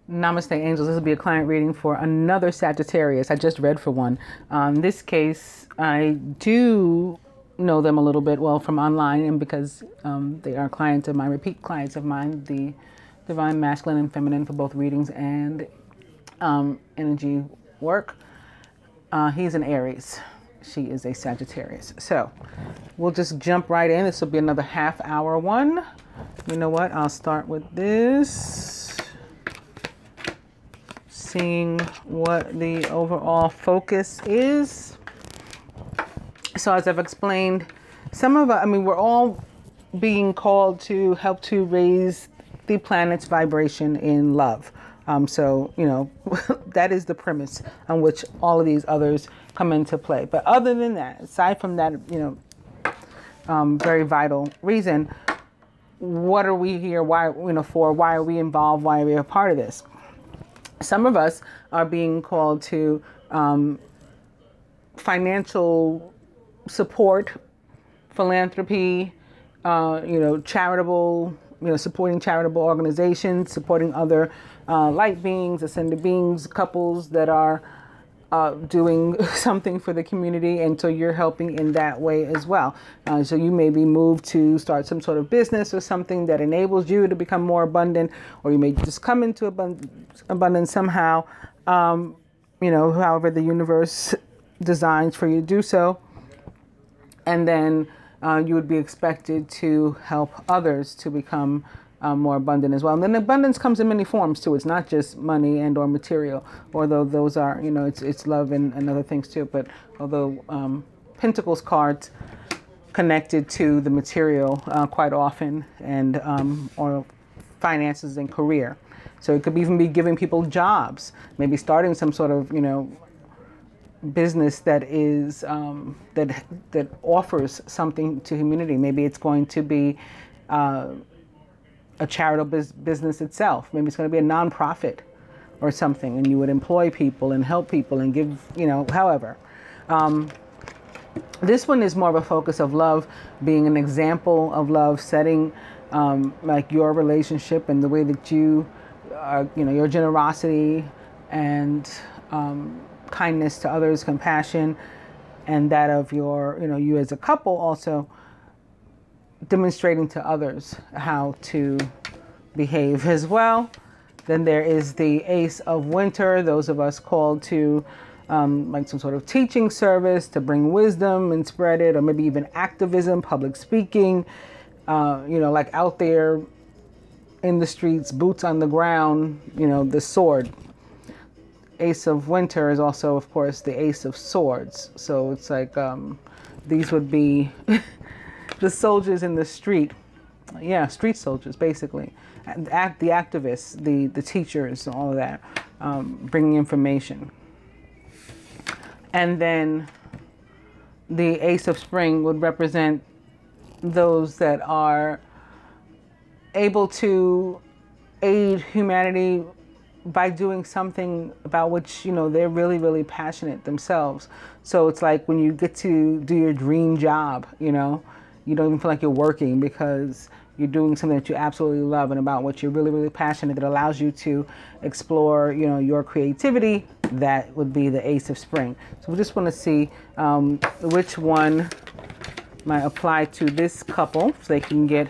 Namaste, angels. This will be a client reading for another Sagittarius. I just read for one. In this case, I do know them a little bit, well, from online, and because they are clients of mine, repeat clients of mine, the divine masculine and feminine for both readings and energy work. He's an Aries. She is a Sagittarius. So we'll just jump right in. This will be another half-hour one. You know what? I'll start with this. Seeing what the overall focus is. So as I've explained, we're all being called to help to raise the planet's vibration in love. So, you know, that is the premise on which all of these others come into play. But other than that, aside from that, you know, very vital reason, what are we here? Why, you know, for? Why are we involved? Why are we a part of this? Some of us are being called to financial support, philanthropy, you know, charitable, you know, supporting charitable organizations, supporting other light beings, ascended beings, couples that are doing something for the community, and so you're helping in that way as well. So you may be moved to start some sort of business or something that enables you to become more abundant, or you may just come into abundance somehow, you know, however the universe designs for you to do so. And then you would be expected to help others to become more abundant as well. And then abundance comes in many forms too. It's not just money and or material, although those are, you know, it's love and other things too. But although Pentacles cards connected to the material quite often, and or finances and career. So it could even be giving people jobs, maybe starting some sort of, you know, business that is that offers something to humanity. Maybe it's going to be a charitable business itself. Maybe it's going to be a nonprofit or something, and you would employ people and help people and give, you know, however. This one is more of a focus of love, being an example of love, setting like your relationship and the way that you are, you know, your generosity and kindness to others, compassion, and that of your, you know, you as a couple also demonstrating to others how to behave as well. Then there is the Ace of Winter, those of us called to like some sort of teaching service to bring wisdom and spread it, or maybe even activism, public speaking, you know, like out there in the streets, boots on the ground, you know, the sword. Ace of Winter is also, of course, the Ace of Swords. So it's like these would be the soldiers in the street. Yeah, street soldiers, basically. The activists, the teachers, all of that, bringing information. And then the Ace of Spring would represent those that are able to aid humanity by doing something about which, you know, they're really, really passionate themselves. So it's like when you get to do your dream job, you know, you don't even feel like you're working because you're doing something that you absolutely love and about what you're really, really passionate, that allows you to explore, you know, your creativity. That would be the Ace of Spring. So we just want to see which one might apply to this couple, so they can get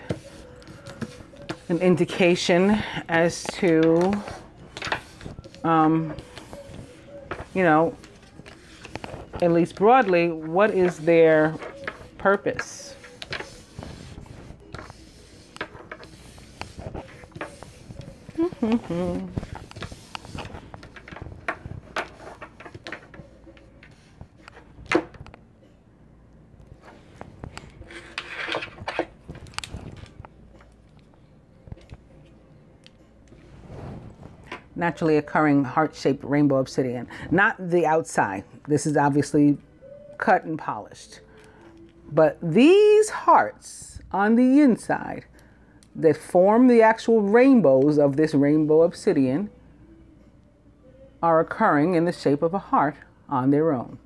an indication as to, you know, at least broadly, what is their purpose? Naturally occurring heart-shaped rainbow obsidian. Not the outside. This is obviously cut and polished. But these hearts on the inside that form the actual rainbows of this rainbow obsidian are occurring in the shape of a heart on their own.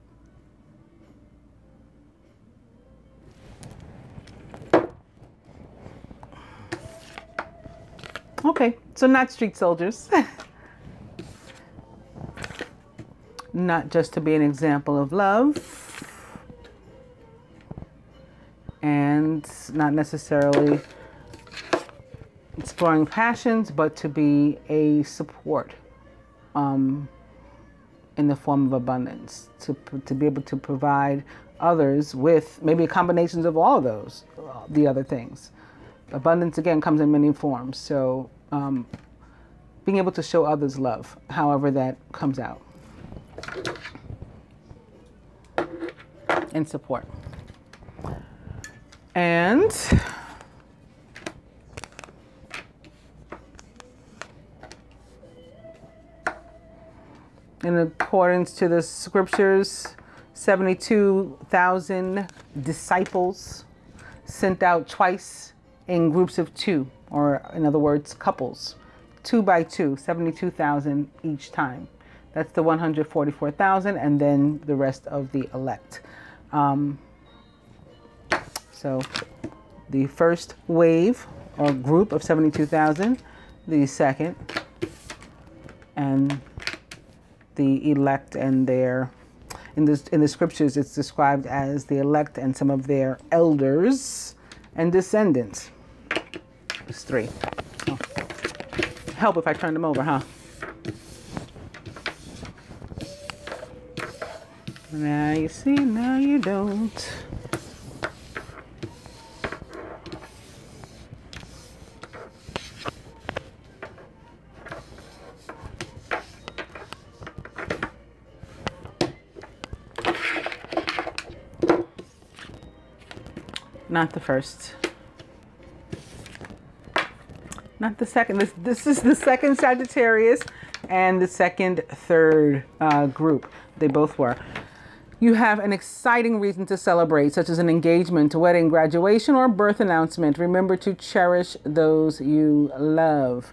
Okay, so not street soldiers. Not just to be an example of love, and not necessarily exploring passions, but to be a support in the form of abundance, to be able to provide others with maybe combinations of all of those, the other things. Abundance, again, comes in many forms. So being able to show others love, however that comes out, and support. And in accordance to the scriptures, 72,000 disciples sent out twice in groups of 2, or in other words, couples, 2 by 2, 72,000 each time. That's the 144,000, and then the rest of the elect. So the first wave or group of 72,000, the second, and the elect and their, in the scriptures, it's described as the elect and some of their elders and descendants. It's 3. Oh. Help if I turn them over, huh? Now you see, now you don't. Not the first. Not the second. This is the second Sagittarius and the second, third group. They both were. You have an exciting reason to celebrate, such as an engagement, wedding, graduation, or birth announcement. Remember to cherish those you love.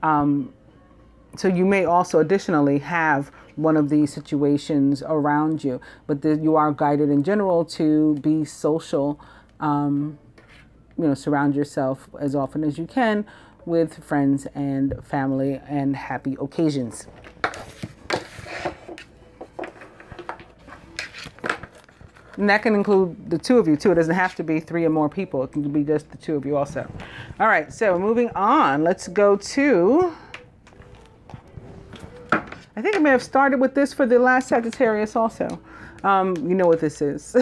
So you may also additionally have one of these situations around you, but you are guided in general to be social. Surround yourself as often as you can with friends and family and happy occasions. And that can include the 2 of you too. It doesn't have to be 3 or more people. It can be just the 2 of you also. All right, so moving on, let's go to, I think I may have started with this for the last Sagittarius also. You know what this is.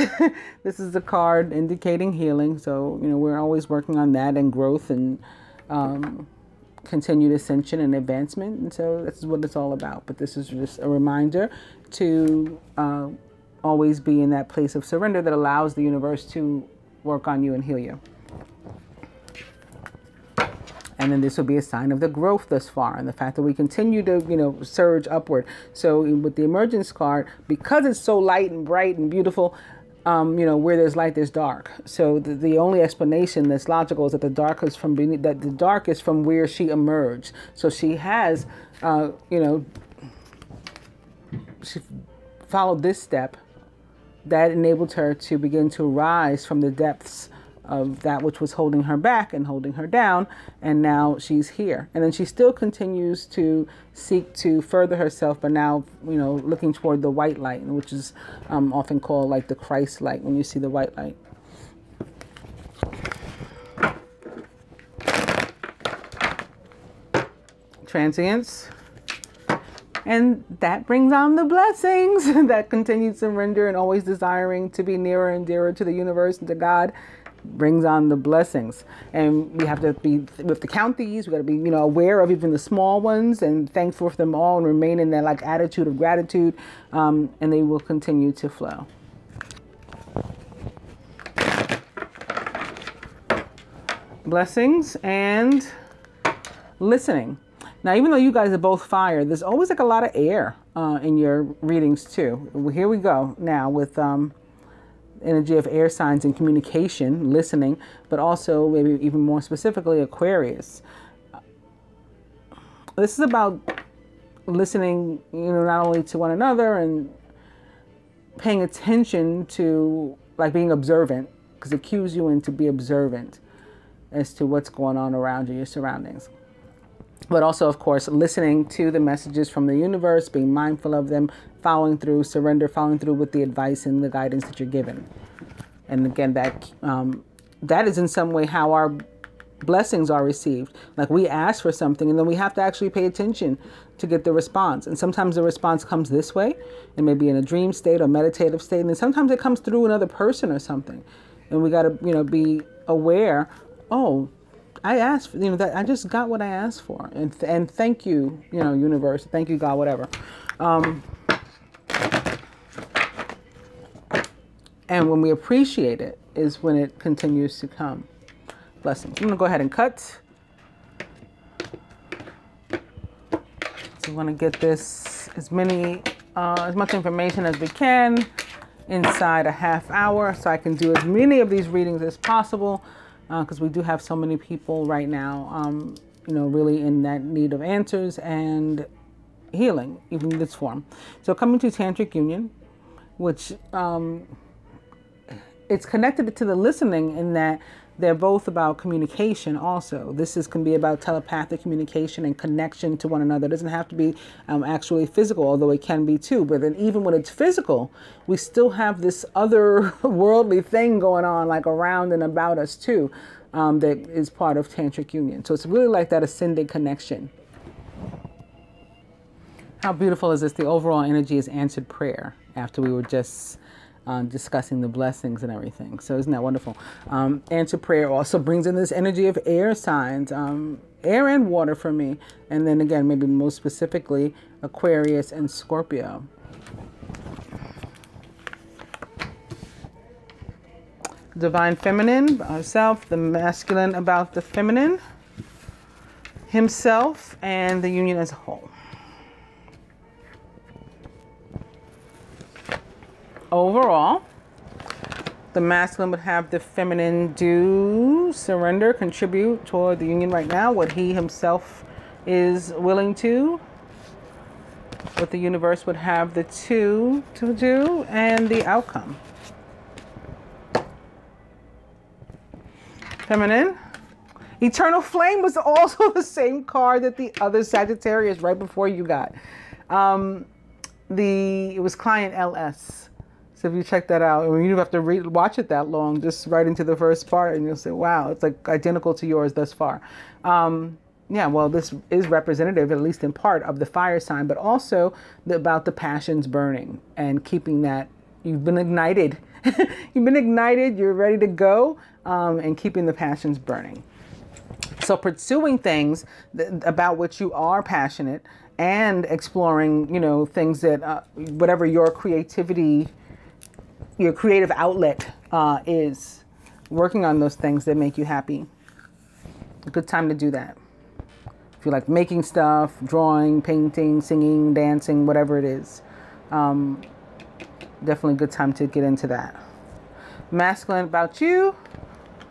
This is a card indicating healing. So, we're always working on that and growth and continued ascension and advancement. And so this is what it's all about. But this is just a reminder to always be in that place of surrender that allows the universe to work on you and heal you. And then this will be a sign of the growth thus far and the fact that we continue to, surge upward. So with the emergence card, because it's so light and bright and beautiful, where there's light, there's dark. So the only explanation that's logical is that the dark is from beneath, that the dark is from where she emerged. So she has, she followed this step that enabled her to begin to rise from the depths of that which was holding her back and holding her down, and now she's here. And then she still continues to seek to further herself, but now, looking toward the white light, which is often called like the Christ light when you see the white light. Transience. And that brings on the blessings, that continued surrender and always desiring to be nearer and dearer to the universe and to God brings on the blessings. And we have to count these. We got to be, aware of even the small ones and thankful for them all and remain in that attitude of gratitude. And they will continue to flow. Blessings and listening. Now, even though you guys are both fire, there's always a lot of air in your readings too. Here we go now with energy of air signs and communication, listening, but also maybe even more specifically Aquarius. This is about listening, not only to one another and paying attention to, like, being observant, because it cues you in to be observant as to what's going on around you, your surroundings. But also, of course, listening to the messages from the universe, being mindful of them, following through, surrender, following through with the advice and the guidance that you're given. And again, that is in some way how our blessings are received. Like, we ask for something and then we have to actually pay attention to get the response. And sometimes the response comes this way, and maybe in a dream state or meditative state. And then sometimes it comes through another person or something. And we got to, be aware, oh, I asked for, that I just got what I asked for. And thank you, universe. Thank you, God, whatever. And when we appreciate it is when it continues to come. Blessings. I'm going to go ahead and cut. So we want to get this as much information as we can inside a half hour, so I can do as many of these readings as possible, because we do have so many people right now, really in that need of answers and healing, even in this form. So coming to tantric union, which it's connected to the listening in that they're both about communication also. This can be about telepathic communication and connection to one another. It doesn't have to be actually physical, although it can be too. But then even when it's physical, we still have this other worldly thing going on, like around and about us too, that is part of tantric union. So it's really like that ascended connection. How beautiful is this? The overall energy is answered prayer after we were just discussing the blessings and everything. So isn't that wonderful? Answer prayer also brings in this energy of air signs, air and water for me. And then again, maybe most specifically, Aquarius and Scorpio. Divine feminine, herself, the masculine about the feminine, himself, and the union as a whole. Overall, the masculine would have the feminine do, surrender, contribute toward the union right now, what he himself is willing to. What the universe would have the two to do, and the outcome. Feminine. Eternal Flame was also the same card that the other Sagittarius right before you got. It was client LS. So if you check that out, you don't have to watch it that long, just right into the first part, and you'll say, wow, it's like identical to yours thus far. Yeah, well, this is representative, at least in part, of the fire sign, but also about the passions burning and keeping that. You've been ignited. You've been ignited, you're ready to go, and keeping the passions burning. So pursuing things about which you are passionate and exploring, things that, whatever your creativity, your creative outlet is, working on those things that make you happy. A good time to do that. If you like making stuff, drawing, painting, singing, dancing, whatever it is, definitely a good time to get into that. Masculine about you,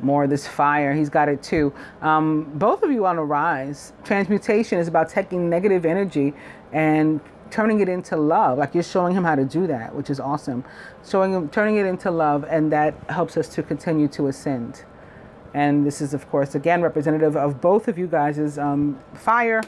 more of this fire. He's got it too. Both of you on a rise. Transmutation is about taking negative energy and turning it into love. Like, you're showing him how to do that, which is awesome. Turning it into love, and that helps us to continue to ascend. And this is, of course, again, representative of both of you guys' fire,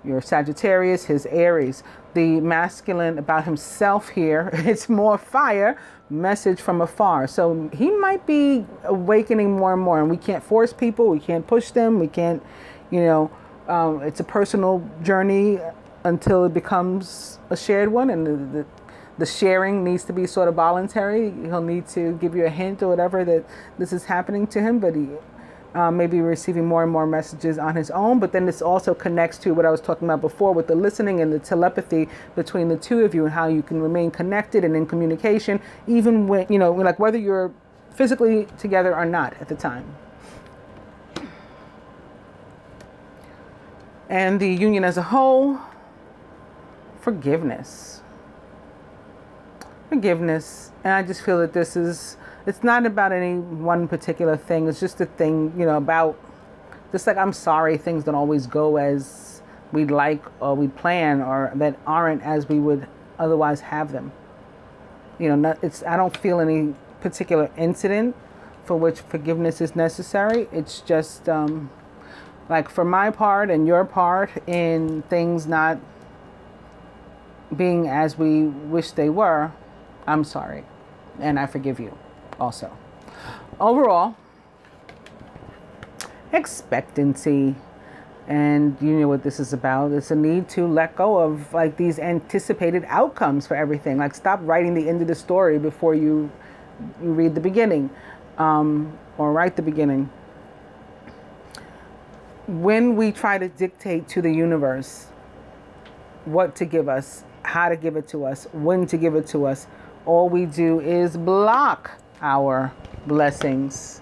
your Sagittarius, his Aries. The masculine about himself here, it's more fire, message from afar. So he might be awakening more and more, and we can't force people, we can't push them, we can't, it's a personal journey until it becomes a shared one, and the sharing needs to be sort of voluntary. He'll need to give you a hint or whatever that this is happening to him, but he may be receiving more and more messages on his own. But then this also connects to what I was talking about before with the listening and the telepathy between the two of you, and how you can remain connected and in communication, even when, like whether you're physically together or not at the time. And the union as a whole. Forgiveness. And I just feel that this is it's not about any one particular thing. It's just a thing, you know, about, just like I'm sorry things don't always go as we'd like or we plan, or that aren't as we would otherwise have them. You know, I don't feel any particular incident for which forgiveness is necessary. It's just like for my part and your part in things not being as we wish they were, I'm sorry. And I forgive you also. Overall, expectancy. And you know what this is about. It's a need to let go of like these anticipated outcomes for everything. Like stop writing the end of the story before you read the beginning, or write the beginning. When we try to dictate to the universe what to give us, how to give it to us, when to give it to us, all we do is block our blessings.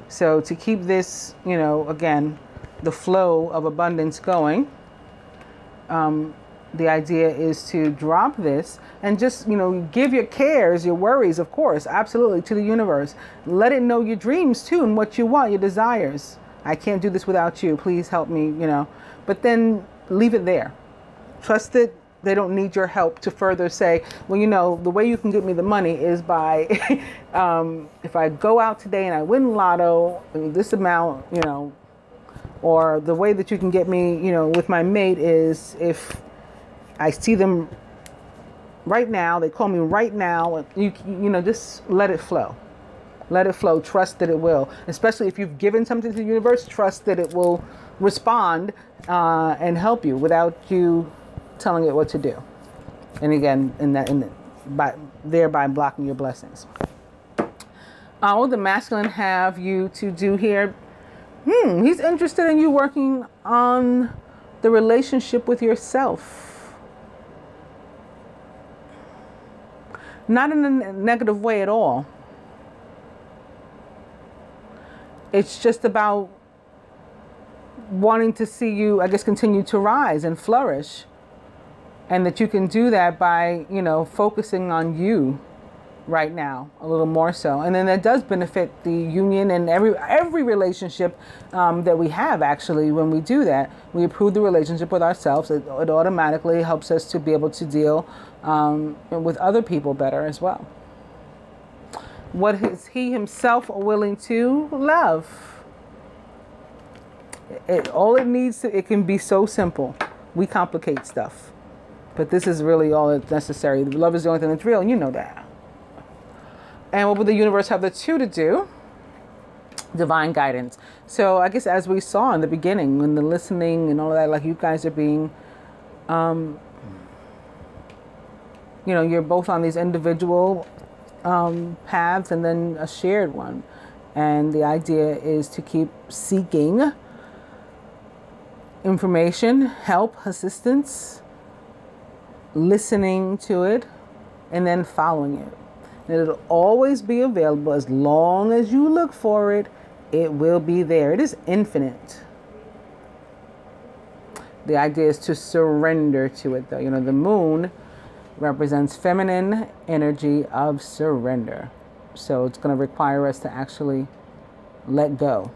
So to keep this, you know, again, the flow of abundance going, the idea is to drop this and just, you know, give your cares, your worries, of course, absolutely, to the universe. Let it know your dreams too and what you want, your desires. I can't do this without you. Please help me, you know. But then leave it there. Trust that they don't need your help to further say, well, you know, the way you can get me the money is by if I go out today and I win lotto, this amount, you know. Or the way that you can get me, you know, with my mate is if I see them right now, they call me right now, you know, just let it flow. Let it flow. Trust that it will. Especially if you've given something to the universe, trust that it will respond and help you without you telling it what to do. And again, thereby blocking your blessings. What would the masculine have you to do here? He's interested in you working on the relationship with yourself. Not in a negative way at all. It's just about wanting to see you, I guess, continue to rise and flourish. And that you can do that by, you know, focusing on you right now a little more so. And then that does benefit the union and every relationship that we have. Actually, when we do that, we improve the relationship with ourselves. It automatically helps us to be able to deal with other people better as well. What is he himself willing to love? It can be so simple. We complicate stuff, but this is really all that's necessary. Love is the only thing that's real, and you know that. And what would the universe have the two to do? Divine guidance. So I guess as we saw in the beginning, when the listening and all of that, like you guys are being, you know, you're both on these individual paths and then a shared one. And the idea is to keep seeking information, help, assistance, listening to it, and then following it. And it'll always be available as long as you look for it. It will be there. It is infinite. The idea is to surrender to it, though. You know, the moon represents feminine energy of surrender. So it's going to require us to actually let go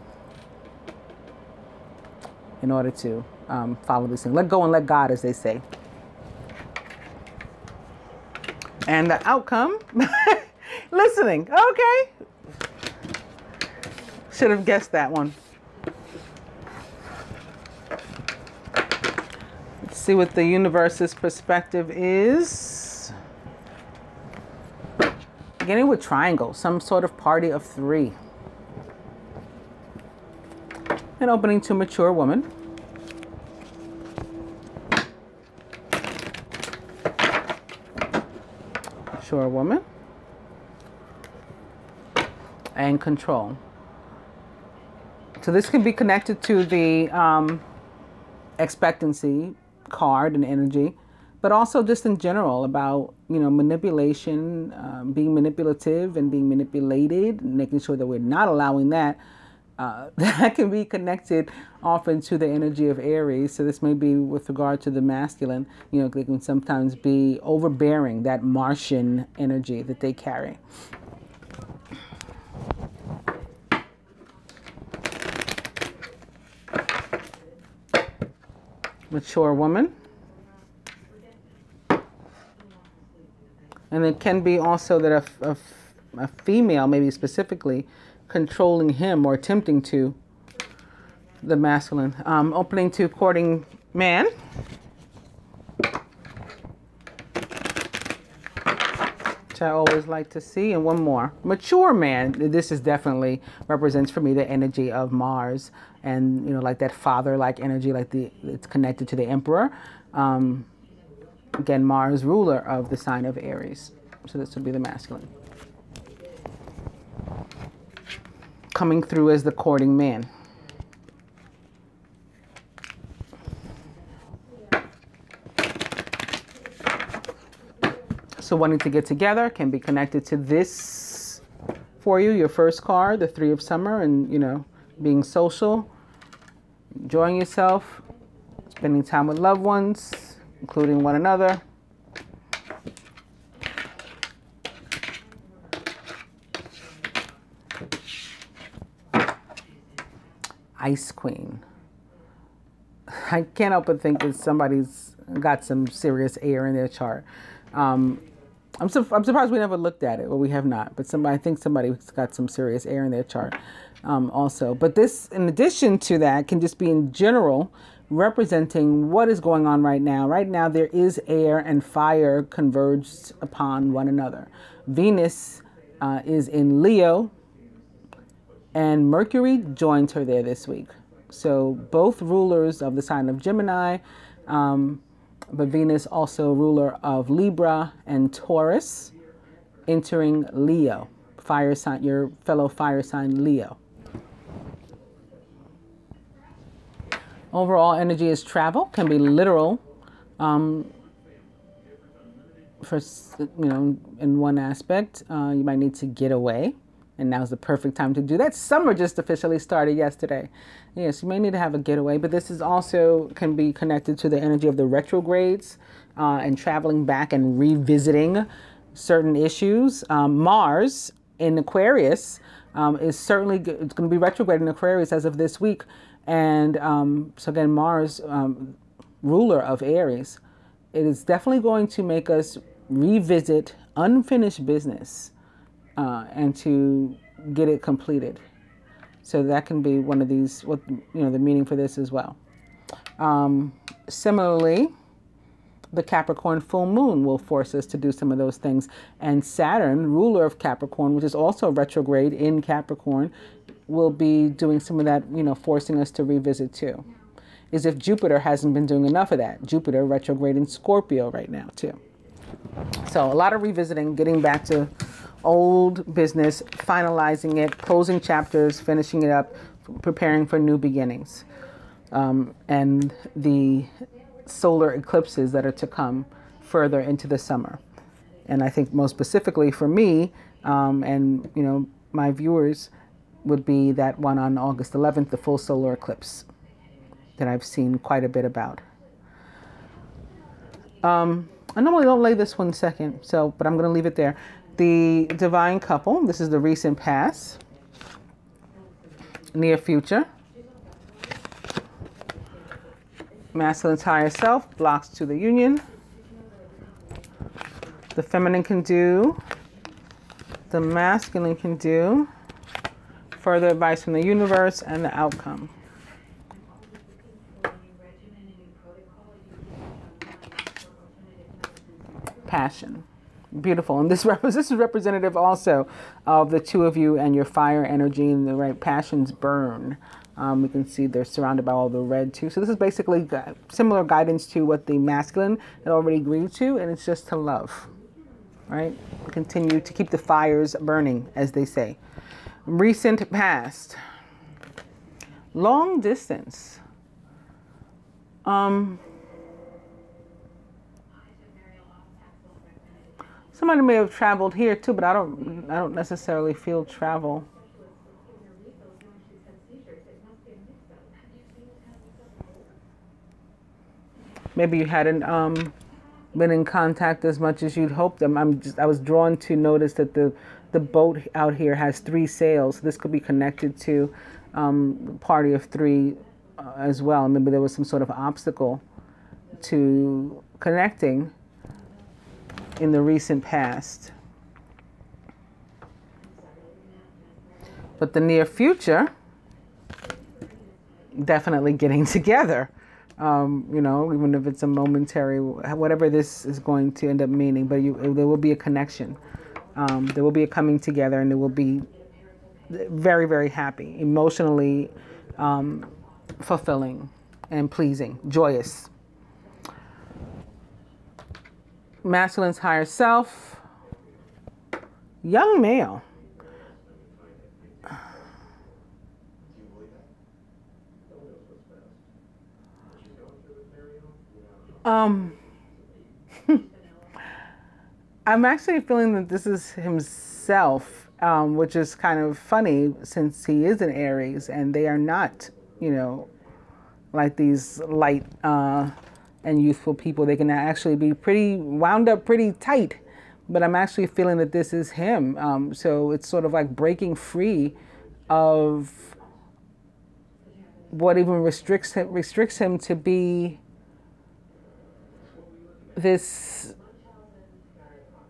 in order to follow this thing. Let go and let God, as they say. And the outcome, listening. Okay. Should have guessed that one. Let's see what the universe's perspective is. Beginning with triangle, some sort of party of three. And opening to mature woman. Mature woman. And control. So this can be connected to the expectancy card and energy, but also just in general about, you know, manipulation, being manipulative and being manipulated, and making sure that we're not allowing that. That can be connected often to the energy of Aries. So this may be with regard to the masculine. You know, they can sometimes be overbearing, that Martian energy that they carry. mature woman. And it can be also that a female, maybe specifically, controlling him or attempting to, the masculine. Opening to courting man. Which I always like to see. And one more. Mature man. This is definitely represents for me the energy of Mars. And, you know, like that father-like energy, like it's connected to the emperor. Again, Mars, ruler of the sign of Aries. So this would be the masculine. Coming through as the courting man. So wanting to get together can be connected to this for you, your first card, the Three of Summer, and, you know, being social, enjoying yourself, spending time with loved ones, including one another. Ice Queen. I can't help but think that somebody's got some serious air in their chart. I'm surprised we never looked at it, or we have not. But I think somebody's got some serious air in their chart also. But this, in addition to that, can just be in general representing what is going on right now. Right now, there is air and fire converged upon one another. Venus is in Leo, and Mercury joins her there this week. So both rulers of the sign of Gemini, but Venus also ruler of Libra and Taurus, entering Leo, fire sign, your fellow fire sign Leo. Overall energy is travel, can be literal, for, you know, in one aspect. You might need to get away. And now's the perfect time to do that. Summer just officially started yesterday. Yes, you may need to have a getaway, but this is also can be connected to the energy of the retrogrades and traveling back and revisiting certain issues. Mars in Aquarius is certainly it's going to be retrograde in Aquarius as of this week. And so again, Mars, ruler of Aries, it is definitely going to make us revisit unfinished business. And to get it completed. So that can be one of these, what, you know, the meaning for this as well. Similarly, the Capricorn full moon will force us to do some of those things. And Saturn, ruler of Capricorn, which is also retrograde in Capricorn, will be doing some of that, you know, forcing us to revisit too. As if Jupiter hasn't been doing enough of that. Jupiter retrograde in Scorpio right now too. So a lot of revisiting, getting back to old business, finalizing it, closing chapters, finishing it up, preparing for new beginnings. And the solar eclipses that are to come further into the summer. And I think most specifically for me, and, you know, my viewers, would be that one on August 11th, the full solar eclipse that I've seen quite a bit about. I normally don't lay this one second, but I'm going to leave it there. The divine couple, this is the recent past, near future. Masculine's higher self, blocks to the union. The feminine can do, the masculine can do. Further advice from the universe and the outcome. Passion. Beautiful. And this is representative also of the two of you and your fire energy, and the right passions burn. We can see they're surrounded by all the red too. So this is basically similar guidance to what the masculine had already agreed to, and it's just to love, right? Continue to keep the fires burning, as they say. Recent past. Long distance. Somebody may have traveled here too, but I don't necessarily feel travel. Maybe you hadn't been in contact as much as you'd hoped. I was drawn to notice that the boat out here has 3 sails. This could be connected to party of 3 as well. Maybe there was some sort of obstacle to connecting in the recent past. But the near future, definitely getting together. You know, even if it's a momentary, whatever this is going to end up meaning, but there will be a connection. There will be a coming together, and it will be very, very happy, emotionally fulfilling and pleasing, joyous. Masculine's higher self, young male. I'm actually feeling that this is himself, which is kind of funny since he is an Aries and they are not, you know, like these light and youthful people. They can actually be pretty wound up, pretty tight, but I'm actually feeling that this is him. So it's sort of like breaking free of what even restricts him to be this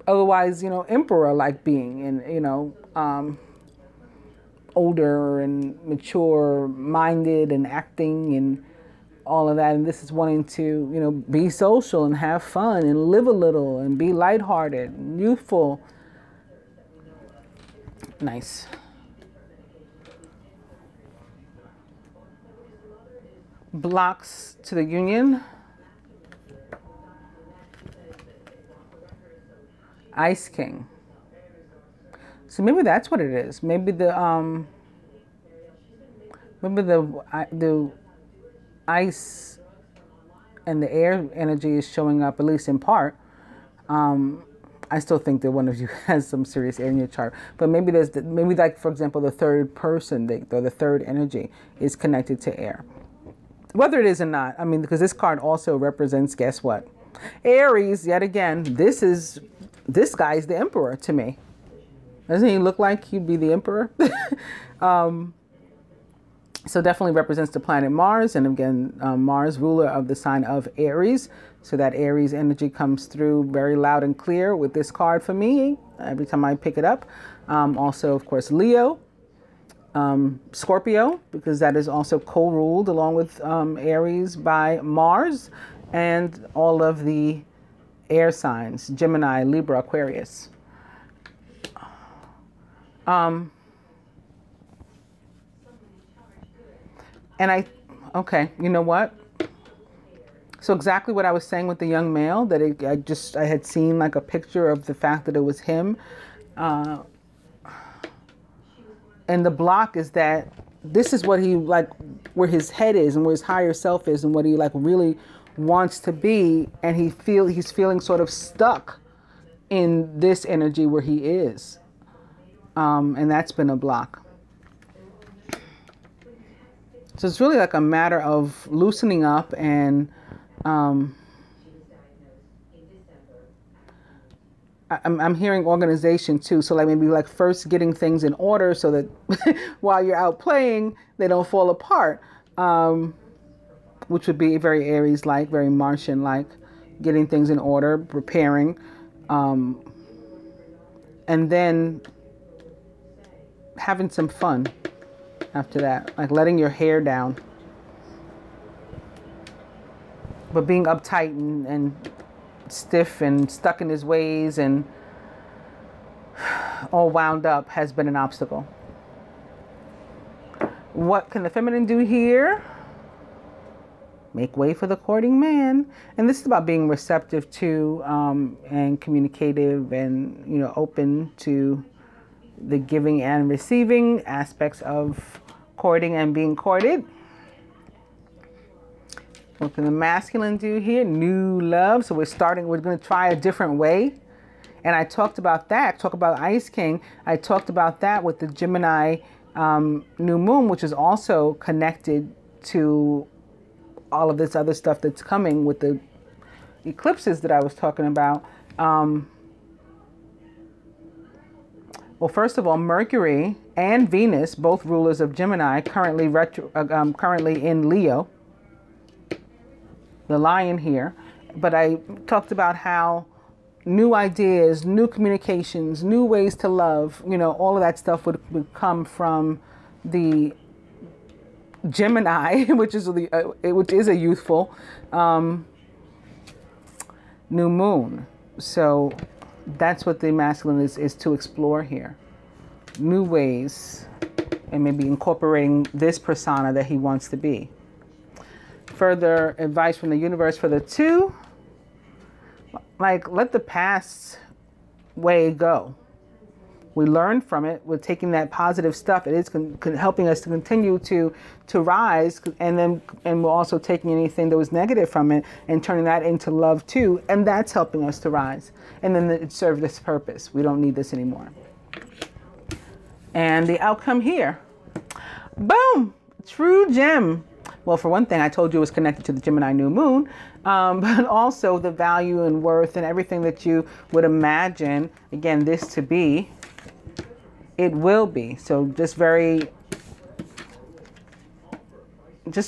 otherwise, you know, emperor-like being, and, you know, older and mature minded and acting and all of that. And this is wanting to, you know, be social and have fun and live a little and be lighthearted and youthful. Nice. Blocks to the union. Ice King. So maybe that's what it is. Maybe the ice and the air energy is showing up, at least in part. I still think that one of you has some serious air in your chart, but maybe maybe like, for example, the third person, or the third energy is connected to air. Whether it is or not, I mean, because this card also represents, guess what? Aries, yet again, this guy is the emperor to me. Doesn't he look like he'd be the emperor? So definitely represents the planet Mars. And again, Mars, ruler of the sign of Aries. So that Aries energy comes through very loud and clear with this card for me every time I pick it up. Also, of course, Leo, Scorpio, because that is also co-ruled along with Aries by Mars, and all of the air signs, Gemini, Libra, Aquarius. And okay, you know what? So exactly what I was saying with the young male, that I had seen like a picture of the fact that it was him. And the block is that this is what he, like, where his head is and where his higher self is and what he like really wants to be, and he's feeling sort of stuck in this energy where he is, and that's been a block. So it's really like a matter of loosening up and I'm hearing organization too. So like maybe like first getting things in order so that while you're out playing, they don't fall apart. Which would be very Aries-like, very Martian-like, getting things in order, preparing, and then having some fun after that, like letting your hair down. But being uptight and stiff and stuck in his ways and all wound up has been an obstacle. What can the feminine do here? Make way for the courting man. And this is about being receptive to and communicative and, you know, open to the giving and receiving aspects of courting and being courted. What can the masculine do here? New love. So we're going to try a different way. And I talked about that. Talk about Ice King. I talked about that with the Gemini new moon, which is also connected to all of this other stuff that's coming with the eclipses that I was talking about. Well, first of all, Mercury and Venus, both rulers of Gemini, currently in Leo, the lion here. But I talked about how new ideas, new communications, new ways to love, you know, all of that stuff would come from the Gemini, which is a youthful new moon. So that's what the masculine is to explore here. New ways, and maybe incorporating this persona that he wants to be. Further advice from the universe for the 2, like, let the past way go. We learned from it. We're taking that positive stuff. It is helping us to continue to rise, and we're also taking anything that was negative from it and turning that into love too, and that's helping us to rise. And then it served this purpose. We don't need this anymore. And the outcome here, boom, true gem. Well, for one thing, I told you it was connected to the Gemini new moon, but also the value and worth and everything that you would imagine, again, this to be, it will be. So just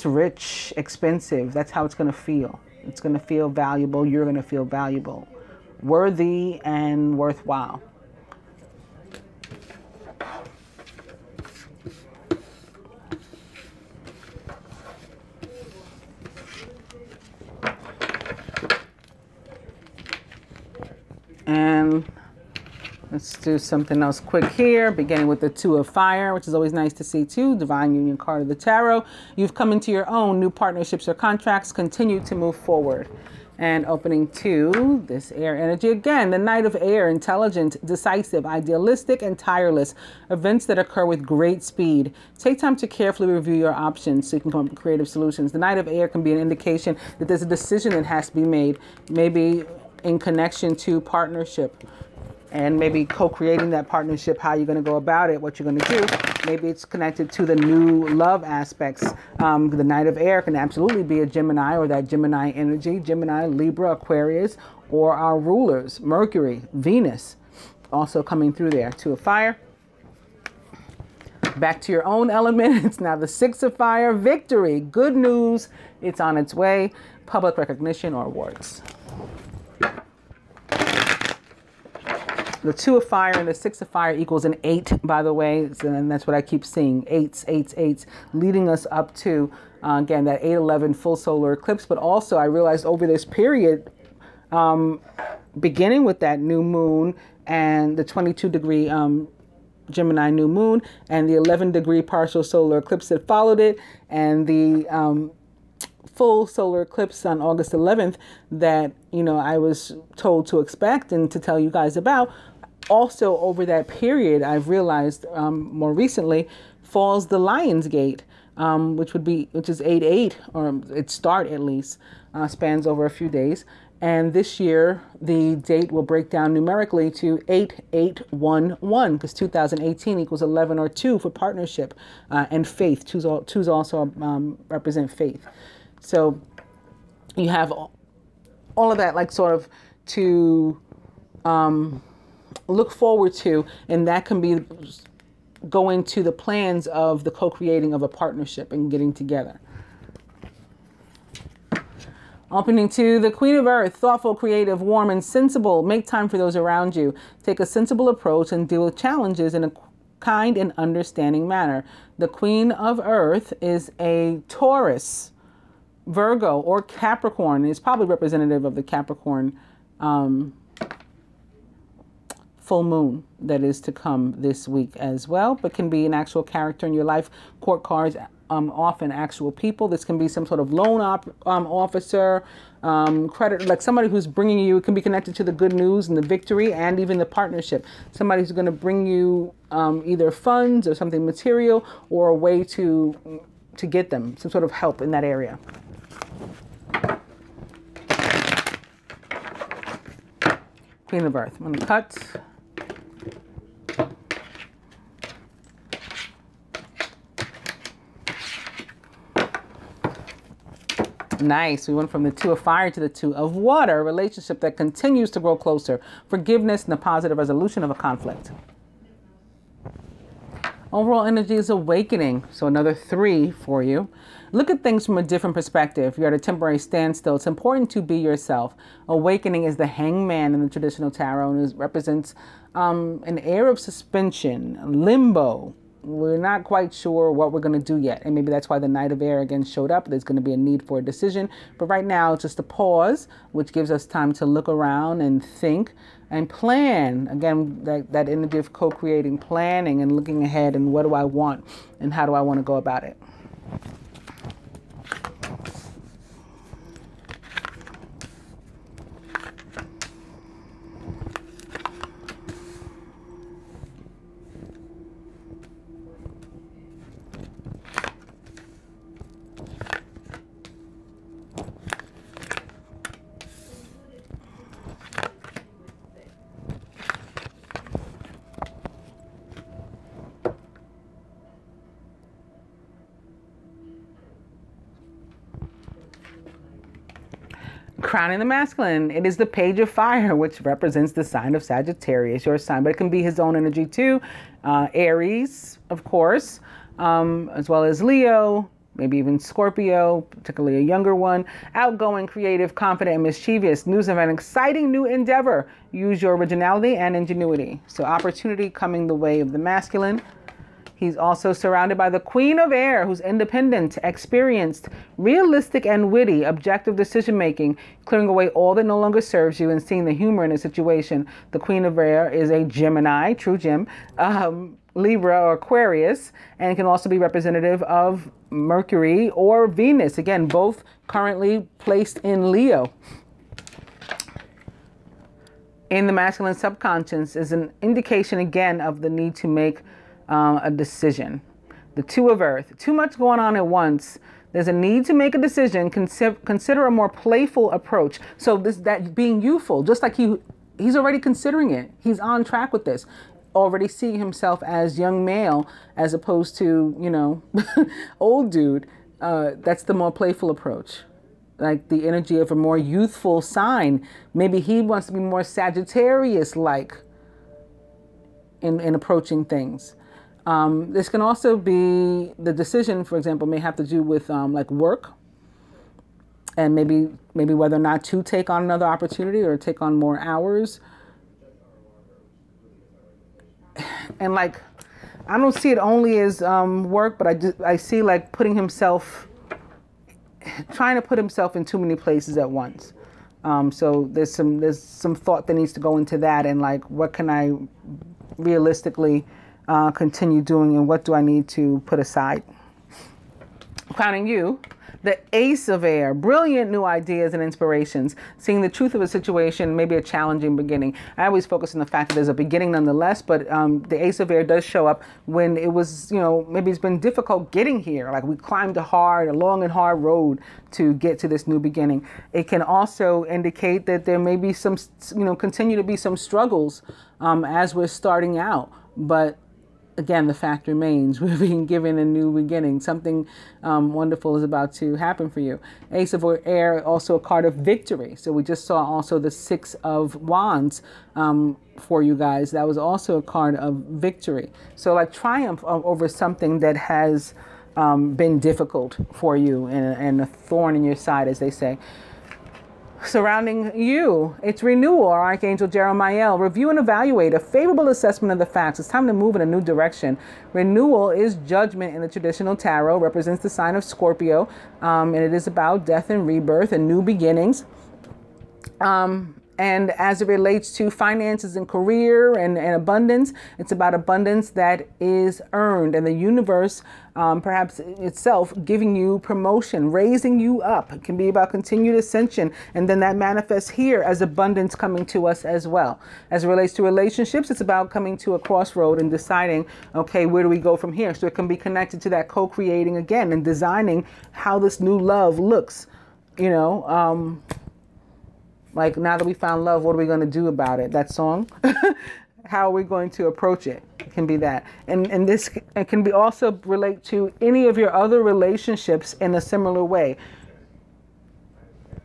rich, expensive. That's how it's going to feel. It's going to feel valuable. You're going to feel valuable, worthy, and worthwhile. And let's do something else quick here, beginning with the 2 of fire, which is always nice to see too. Divine Union card of the Tarot. You've come into your own new partnerships or contracts. Continue to move forward. And opening 2, this air energy. Again, the Knight of Air, intelligent, decisive, idealistic, and tireless. Events that occur with great speed. Take time to carefully review your options so you can come up with creative solutions. The Knight of Air can be an indication that there's a decision that has to be made. Maybe in connection to partnership, and maybe co-creating that partnership, how you're going to go about it, what you're going to do. Maybe it's connected to the new love aspects. The Knight of Air can absolutely be a Gemini, or that Gemini energy, Gemini, Libra, Aquarius, or our rulers, Mercury, Venus, also coming through there. 2 of fire. Back to your own element. It's now the 6 of fire. Victory, good news. It's on its way. Public recognition or awards. The 2 of fire and the 6 of fire equals an 8, by the way. And that's what I keep seeing. 8s, 8s, 8s, leading us up to, again, that 8/11 full solar eclipse. But also, I realized over this period, beginning with that new moon and the 22-degree Gemini new moon and the 11-degree partial solar eclipse that followed it, and the full solar eclipse on August 11th that, you know, I was told to expect and to tell you guys about. Also, over that period, I've realized more recently, falls the Lion's Gate, which is 8/8, or its start at least, spans over a few days. And this year, the date will break down numerically to 8811, because 2018 equals 11 or 2 for partnership and faith. Twos also represent faith. So you have all of that, like, sort of to look forward to, and that can be going to the plans of the co-creating of a partnership and getting together. Opening to the Queen of Earth, thoughtful, creative, warm, and sensible. Make time for those around you. Take a sensible approach and deal with challenges in a kind and understanding manner. The Queen of Earth is a Taurus, Virgo, or Capricorn. It's probably representative of the Capricorn full moon that is to come this week as well, but can be an actual character in your life. Court cards, often actual people. This can be some sort of loan officer, credit, like somebody who's bringing you, it can be connected to the good news and the victory and even the partnership. Somebody who's going to bring you either funds or something material, or a way to get them, some sort of help in that area. Queen of Earth. I'm going to cut. Nice. We went from the 2 of fire to the 2 of water. A relationship that continues to grow closer. Forgiveness and the positive resolution of a conflict. Overall energy is awakening. So another 3 for you. Look at things from a different perspective. You're at a temporary standstill. It's important to be yourself. Awakening is the hangman in the traditional tarot, and it represents an air of suspension, limbo. We're not quite sure what we're going to do yet. And maybe that's why the Knight of Air again showed up. There's going to be a need for a decision. But right now, it's just a pause, which gives us time to look around and think and plan. Again, that energy of co-creating, planning and looking ahead and what do I want and how do I want to go about it. Crowning the masculine, it is the Page of Fire, which represents the sign of Sagittarius, your sign, but it can be his own energy too. Aries, of course, as well as Leo, maybe even Scorpio, particularly a younger one. Outgoing, creative, confident, and mischievous. News of an exciting new endeavor. Use your originality and ingenuity. So opportunity coming the way of the masculine. He's also surrounded by the Queen of Air, who's independent, experienced, realistic and witty, objective decision-making, clearing away all that no longer serves you and seeing the humor in a situation. The Queen of Air is a Gemini, true Gem, Libra or Aquarius, and can also be representative of Mercury or Venus. Again, both currently placed in Leo. In the masculine subconscious is an indication, again, of the need to make a decision. The Two of Earth, too much going on at once. There's a need to make a decision. Consider a more playful approach. So that being youthful, just like he's already considering it. He's on track with this. Already seeing himself as young male as opposed to, you know, old dude. That's the more playful approach. Like the energy of a more youthful sign. Maybe he wants to be more Sagittarius-like in approaching things. This can also be the decision, for example, may have to do with like work and maybe whether or not to take on another opportunity or take on more hours. And like, I don't see it only as work, but I see like trying to put himself in too many places at once. So there's some thought that needs to go into that and like, what can I realistically continue doing and what do I need to put aside? Crowning you, the Ace of Air, brilliant new ideas and inspirations, seeing the truth of a situation, maybe a challenging beginning. I always focus on the fact that there's a beginning nonetheless, but the Ace of Air does show up when it was, you know, maybe it's been difficult getting here. Like we climbed a long and hard road to get to this new beginning. It can also indicate that there may be some, you know, continue to be some struggles as we're starting out, but again, the fact remains, we're being given a new beginning. Something wonderful is about to happen for you. Ace of Air, also a card of victory. So we just saw also the Six of Wands for you guys. That was also a card of victory. So like triumph over something that has been difficult for you and a thorn in your side, as they say. Surrounding you, it's renewal, Archangel Jeremiah. Review and evaluate a favorable assessment of the facts. It's time to move in a new direction. Renewal is judgment in the traditional tarot, represents the sign of Scorpio, and it is about death and rebirth and new beginnings. And as it relates to finances and career and abundance, it's about abundance that is earned, and the universe, perhaps itself, giving you promotion, raising you up. It can be about continued ascension, and then that manifests here as abundance coming to us as well. As it relates to relationships, it's about coming to a crossroad and deciding, okay, where do we go from here? So it can be connected to that co-creating again and designing how this new love looks, you know, like now that we found love, what are we going to do about it? That song, how are we going to approach it? It can be that. And this it can be also relate to any of your other relationships in a similar way,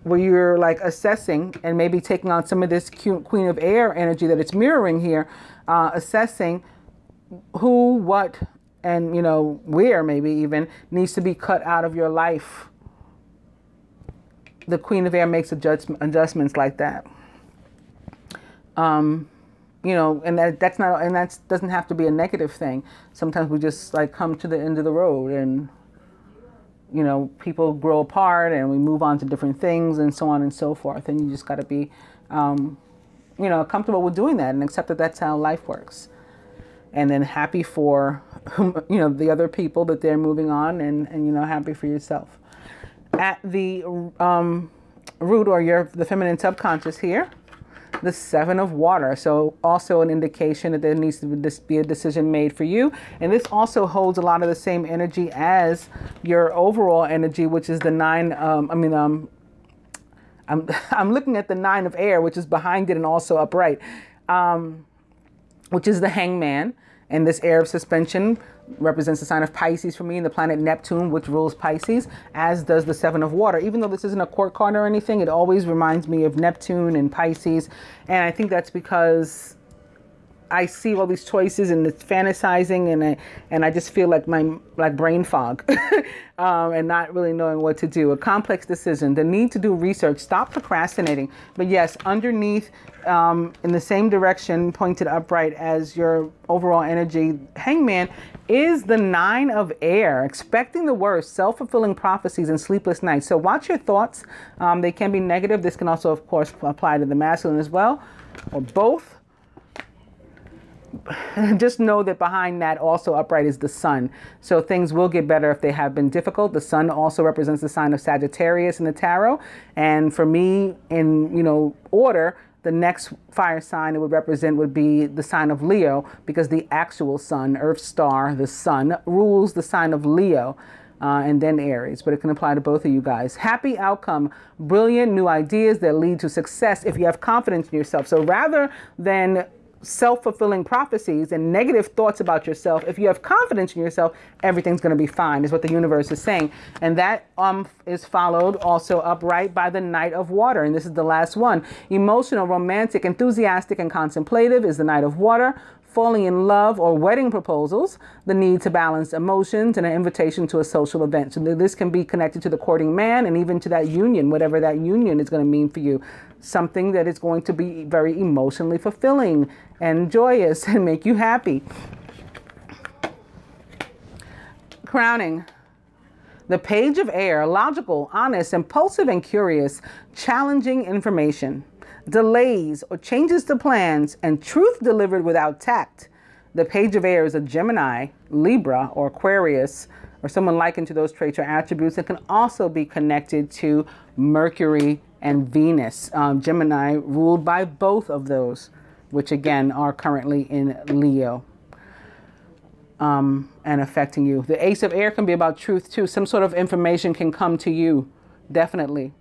where you're like assessing and maybe taking on some of this Queen of Air energy that it's mirroring here, assessing who, what, and, you know, where maybe even needs to be cut out of your life. The Queen of Air makes adjustments like that. You know, and that doesn't have to be a negative thing. Sometimes we just like come to the end of the road, and, you know, people grow apart and we move on to different things and so on and so forth. And you just got to be, you know, comfortable with doing that and accept that that's how life works. And then happy for, you know, the other people that they're moving on, and you know, happy for yourself. At the root, or the feminine subconscious here, the Seven of Water. So also an indication that there needs to be a decision made for you. And this also holds a lot of the same energy as your overall energy, which is the Nine. I'm looking at the Nine of Air, which is behind it and also upright, which is the Hangman. And this air of suspension represents the sign of Pisces for me, and the planet Neptune, which rules Pisces, as does the Seven of Water. Even though this isn't a court card or anything, it always reminds me of Neptune and Pisces. And I think that's because I see all these choices and it's fantasizing, and I just feel like brain fog and not really knowing what to do. A complex decision, the need to do research, stop procrastinating. But yes, underneath, in the same direction, pointed upright as your overall energy, Hangman, is the Nine of Air, expecting the worst, self-fulfilling prophecies, and sleepless nights. So watch your thoughts. They can be negative. This can also, of course, apply to the masculine as well, or both. Just know that behind that also upright is the Sun. So things will get better if they have been difficult. The Sun also represents the sign of Sagittarius in the tarot. And for me, in, you know, order, the next fire sign it would represent would be the sign of Leo, because the actual sun, Earth star, the Sun, rules the sign of Leo. And then Aries, but it can apply to both of you guys. Happy outcome, brilliant new ideas that lead to success if you have confidence in yourself. So rather than self-fulfilling prophecies and negative thoughts about yourself, if you have confidence in yourself, everything's going to be fine, is what the universe is saying. And that is followed also upright by the Knight of Water, and this is the last one. Emotional, romantic, enthusiastic, and contemplative is the Knight of Water. Falling in love or wedding proposals, the need to balance emotions, and an invitation to a social event. So this can be connected to the courting man, and even to that union, whatever that union is going to mean for you. Something that is going to be very emotionally fulfilling and joyous and make you happy. Crowning. The Page of Air, logical, honest, impulsive, and curious, challenging information. Delays or changes to plans, and truth delivered without tact. The Page of Air is a Gemini, Libra, or Aquarius, or someone likened to those traits or attributes, that can also be connected to Mercury and Venus. Gemini ruled by both of those, which again are currently in Leo, and affecting you. The Ace of Air can be about truth too. Some sort of information can come to you, definitely.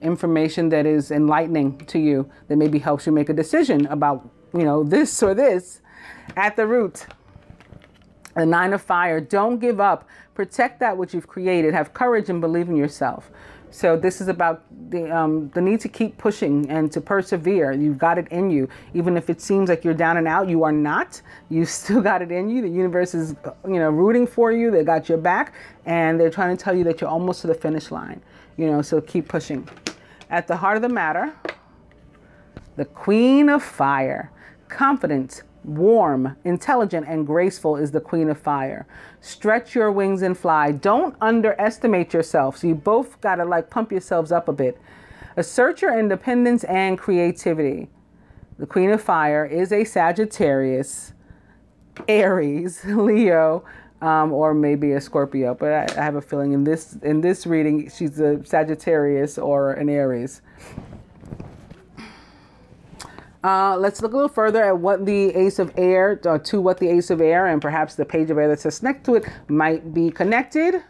Information that is enlightening to you, that maybe helps you make a decision about, you know, this or this. At the root, the Nine of Fire. Don't give up. Protect that which you've created. Have courage and believe in yourself. So this is about the need to keep pushing and to persevere. You've got it in you. Even if it seems like you're down and out, you are not. You still got it in you. The universe is, you know, rooting for you. They got your back, and they're trying to tell you that you're almost to the finish line. You know, so keep pushing. At the heart of the matter, the Queen of Fire. Confident, warm, intelligent, and graceful is the Queen of Fire. Stretch your wings and fly. Don't underestimate yourself. So you both got to like pump yourselves up a bit. Assert your independence and creativity. The Queen of Fire is a Sagittarius, Aries, Leo, or maybe a Scorpio, but I have a feeling in this reading she's a Sagittarius or an Aries. Let's look a little further at what the Ace of Air, what the Ace of Air and perhaps the Page of Air that's just next to it might be connected.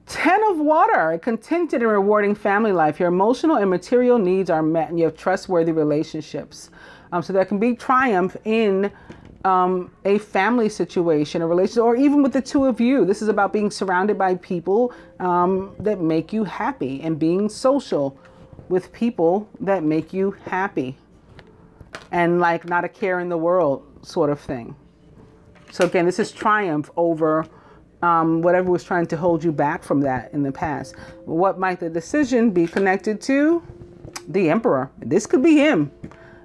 10 of Water, a contented and rewarding family life. Your emotional and material needs are met, and you have trustworthy relationships. So there can be triumph in a family situation, a relationship, or even with the two of you. This is about being surrounded by people that make you happy, and being social with people that make you happy, and like not a care in the world sort of thing. So again, this is triumph over whatever was trying to hold you back from that in the past. What might the decision be connected to? The Emperor. This could be him.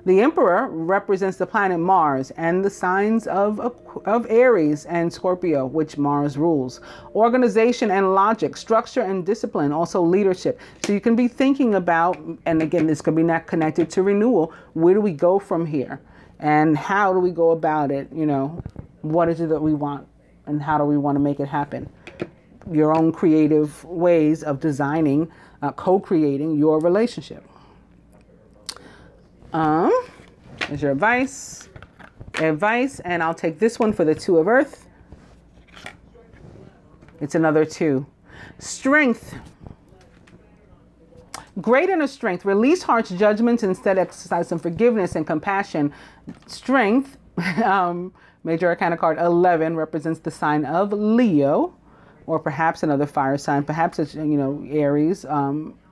The Emperor represents the planet Mars and the signs of Aries and Scorpio, which Mars rules. Organization and logic, structure and discipline, also leadership. So you can be thinking about, and again, this could be not connected to renewal. Where do we go from here? And how do we go about it? You know, what is it that we want? And how do we want to make it happen? Your own creative ways of designing, co-creating your relationship. Is your advice, and I'll take this one for the Two of Earth. It's another 2. Strength. Great inner strength. Release harsh judgments, instead exercise some forgiveness and compassion. Strength, Major Arcana card 11 represents the sign of Leo, or perhaps another fire sign. Perhaps it's, you know, Aries,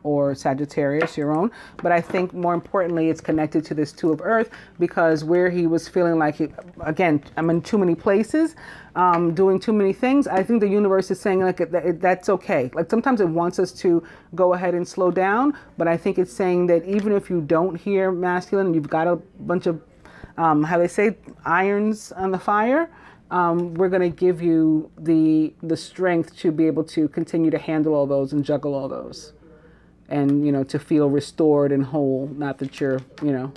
or Sagittarius, your own. But I think more importantly, it's connected to this Two of Earth, because where he was feeling like, again, I'm in too many places, doing too many things. I think the universe is saying like that's okay. Like sometimes it wants us to go ahead and slow down, but I think it's saying that even if you don't hear masculine, you've got a bunch of, how they say, irons on the fire. We're going to give you the strength to be able to continue to handle all those and juggle all those. And, you know, to feel restored and whole. Not that you're, you know,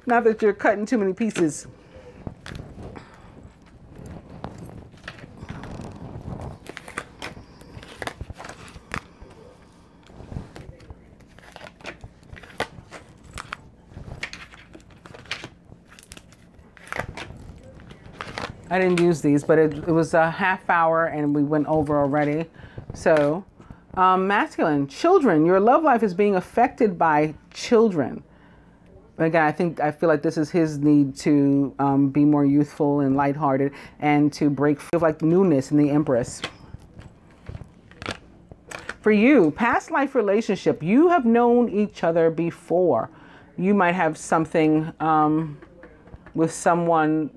not that you're cutting too many pieces. I didn't use these, but it was a half hour and we went over already. So... masculine, children. Your love life is being affected by children. Again, I feel like this is his need to be more youthful and lighthearted and to break free of like newness in the Empress. For you, past life relationship, you have known each other before. You might have something with someone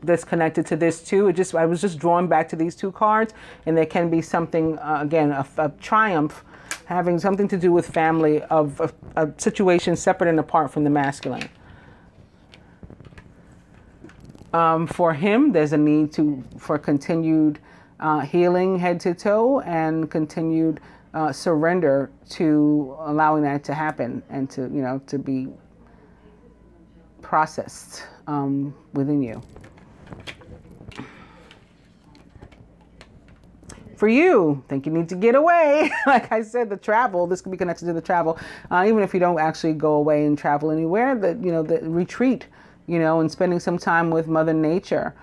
that's connected to this too. I was just drawn back to these 2 cards, and there can be something, again, a triumph, having something to do with family, of a situation separate and apart from the masculine. For him, there's a need for continued healing head to toe and continued surrender to allowing that to happen and to, you know, to be processed within you. For you, think you need to get away. Like I said, the travel, this could be connected to the travel. Even if you don't actually go away and travel anywhere, the retreat, you know, and spending some time with Mother Nature,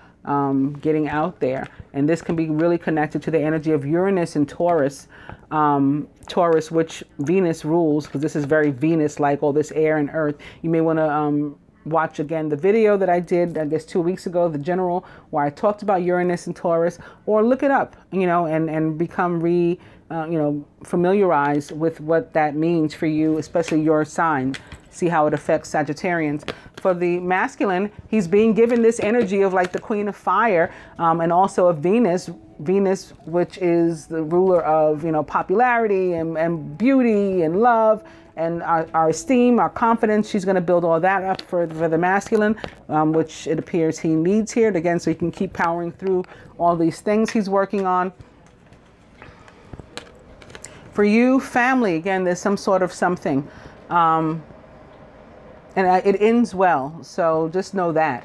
getting out there. And this can be really connected to the energy of Uranus and Taurus. Taurus, which Venus rules, because this is very Venus-like, all this air and earth. You may want to watch again the video that I did, I guess 2 weeks ago, the general, where I talked about Uranus and Taurus, or look it up, you know, and become familiarized with what that means for you, especially your sign. See how it affects Sagittarians. For the masculine, he's being given this energy of like the Queen of Fire, and also of Venus, which is the ruler of, you know, popularity and beauty and love. And our esteem, our confidence, she's going to build all that up for the masculine, which it appears he needs here, again, so he can keep powering through all these things he's working on. For you, family, again, there's some sort of something. And it ends well, so just know that.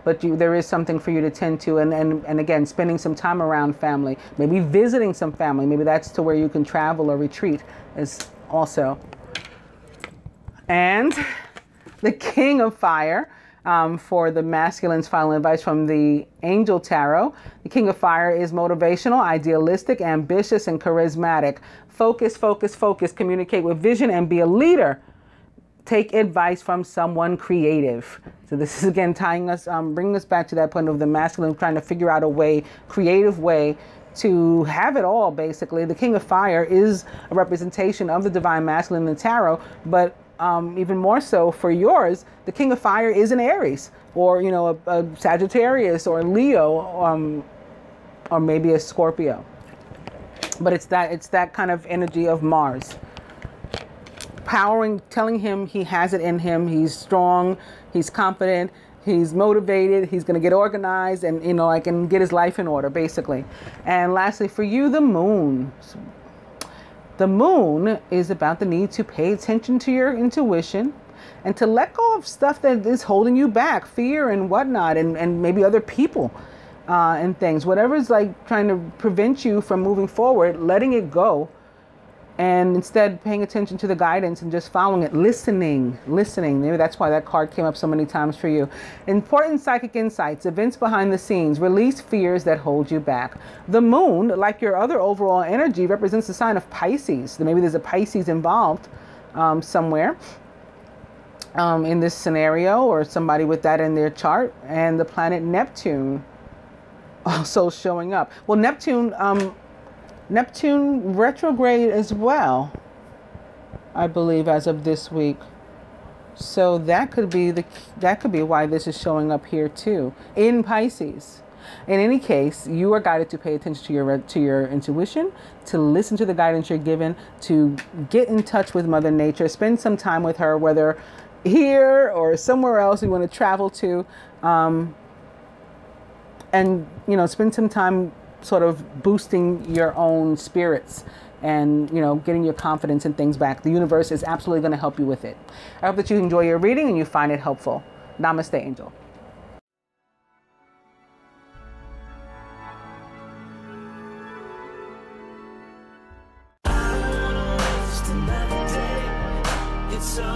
But there is something for you to tend to, and again, spending some time around family, maybe visiting some family. Maybe that's to where you can travel or retreat is also. And the King of Fire, for the masculine's final advice from the Angel Tarot. The King of Fire is motivational, idealistic, ambitious, and charismatic. Focus, focus, focus. Communicate with vision and be a leader. Take advice from someone creative. So this is again tying us, bringing us back to that point of the masculine trying to figure out a way, creative way to have it all, basically. The King of Fire is a representation of the divine masculine in the tarot, but even more so for yours, the King of Fire is an Aries, or, you know, a Sagittarius or Leo, or maybe a Scorpio. But it's that kind of energy of Mars. Powering, telling him he has it in him. He's strong. He's confident. He's motivated. He's going to get organized and, you know, like, and get his life in order, basically. And lastly, for you, the moon. The moon is about the need to pay attention to your intuition and to let go of stuff that is holding you back, fear and whatnot, and maybe other people and things. Whatever's like trying to prevent you from moving forward, letting it go. And instead paying attention to the guidance and just following it, listening. Maybe that's why that card came up so many times for you. Important psychic insights, events behind the scenes, release fears that hold you back. The moon, like your other overall energy, represents the sign of Pisces. Maybe there's a Pisces involved somewhere in this scenario, or somebody with that in their chart. And the planet Neptune also showing up. Well, Neptune retrograde as well, I believe, as of this week. So that could be why this is showing up here too, in Pisces. In any case, you are guided to pay attention to your intuition, to listen to the guidance you're given, to get in touch with Mother Nature, spend some time with her, whether here or somewhere else you want to travel to, and, you know, spend some time sort of boosting your own spirits and, you know, getting your confidence and things back. The universe is absolutely going to help you with it. I hope that you enjoy your reading and you find it helpful. Namaste, Angel. Just another day. It's so